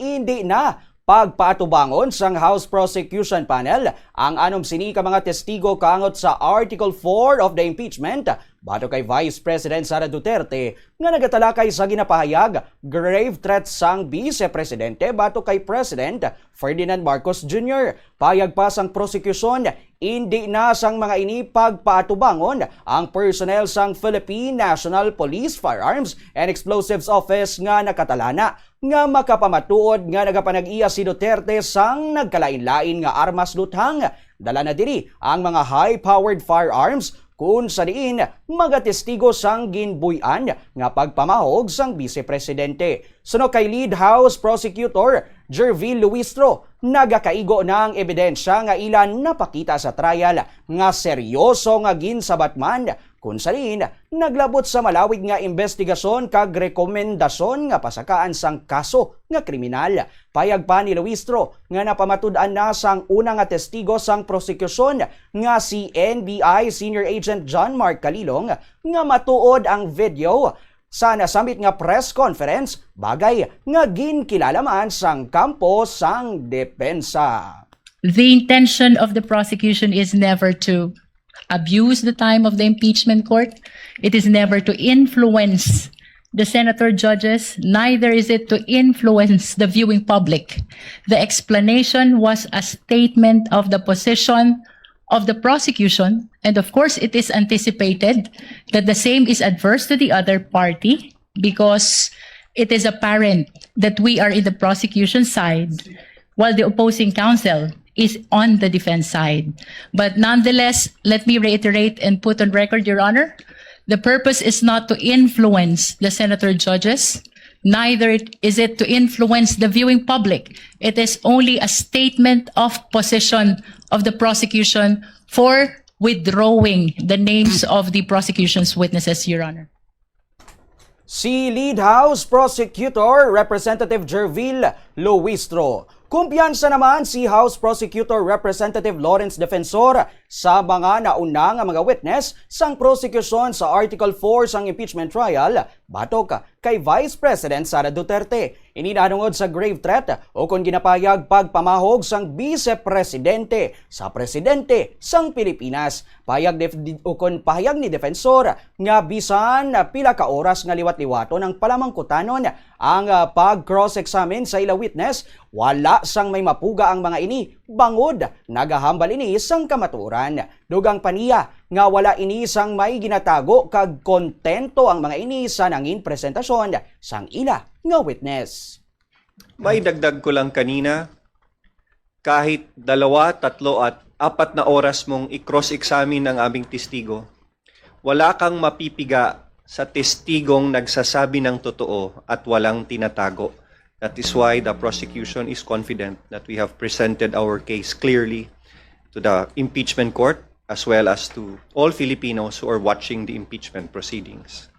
hindi na pagpatubangon sang House Prosecution Panel ang anom sini ka mga testigo kaangot sa Article 4 of the impeachment bato kay Vice President Sara Duterte nga nagatalakay sa ginapahayag grave threat sang Vice Presidente bato kay President Ferdinand Marcos Jr. Payag pa sang prosecution, hindi na sang mga ini pagpatubangon ang personnel sang Philippine National Police Firearms and Explosives Office nga nakatalana nga makapamatuod nga nagapanag-iya si Duterte sang nagkalain-lain nga armas luthang. Dala na diri ang mga high-powered firearms kung sa diin magatestigo sang ginbuyan nga pagpamahog sang Vice Presidente. Suno kay Lead House Prosecutor Jervil Luistro, nagakaigo na ang ebidensya nga ilan napakita sa trial nga seryoso nga ginsabatman kung sa diin naglabot sa malawig nga investigasyon kag rekomendasyon nga pasakaan sang kaso nga kriminal. Payag pa ni Luistro nga napamatud-an na sang una nga testigo sang prosekusyon nga si NBI Senior Agent John Mark Calilong nga matuod ang video sa nasamit nga press conference bagay nga ginkilala man sang kampo sang depensa. The intention of the prosecution is never to abuse the time of the impeachment court. It is never to influence the senator judges, neither is it to influence the viewing public. The explanation was a statement of the position of the prosecution, and of course it is anticipated that the same is adverse to the other party because it is apparent that we are in the prosecution side while the opposing counsel is on the defense side. But nonetheless, let me reiterate and put on record, Your Honor, the purpose is not to influence the senator judges, neither is it to influence the viewing public. It is only a statement of position of the prosecution for withdrawing the names of the prosecution's witnesses, Your Honor. Si Lead House Prosecutor Representative Jervil Luistro. Kumpiyansa naman si House Prosecutor Representative Lawrence Defensor sa mga nauna nga mga witness sang prosecution sa Article 4 sang impeachment trial batok kay Vice President Sara Duterte. Ininanungod sa grave threat o kung ginapayag pagpamahog sang Vice Presidente sa Presidente sang Pilipinas. Pahayag ni Defensor nga bisan pila ka oras nga liwat-liwato ng palamangkutanon ang pag-cross-examine sa ila witness, wala sang may mapuga ang mga ini, bangod nagahambal ini sang kamatuoran. Dugang paniya nga wala ini sang may ginatago kag kontento ang mga ini sa nangin presentasyon sang ila nga witness. May dagdag ko lang kanina, kahit 2, 3 at 4 na oras mong i-cross-examine ang aming testigo, wala kang mapipiga sa testigong nagsasabi ng totoo at walang tinatago. That is why the prosecution is confident that we have presented our case clearly to the impeachment court as well as to all Filipinos who are watching the impeachment proceedings.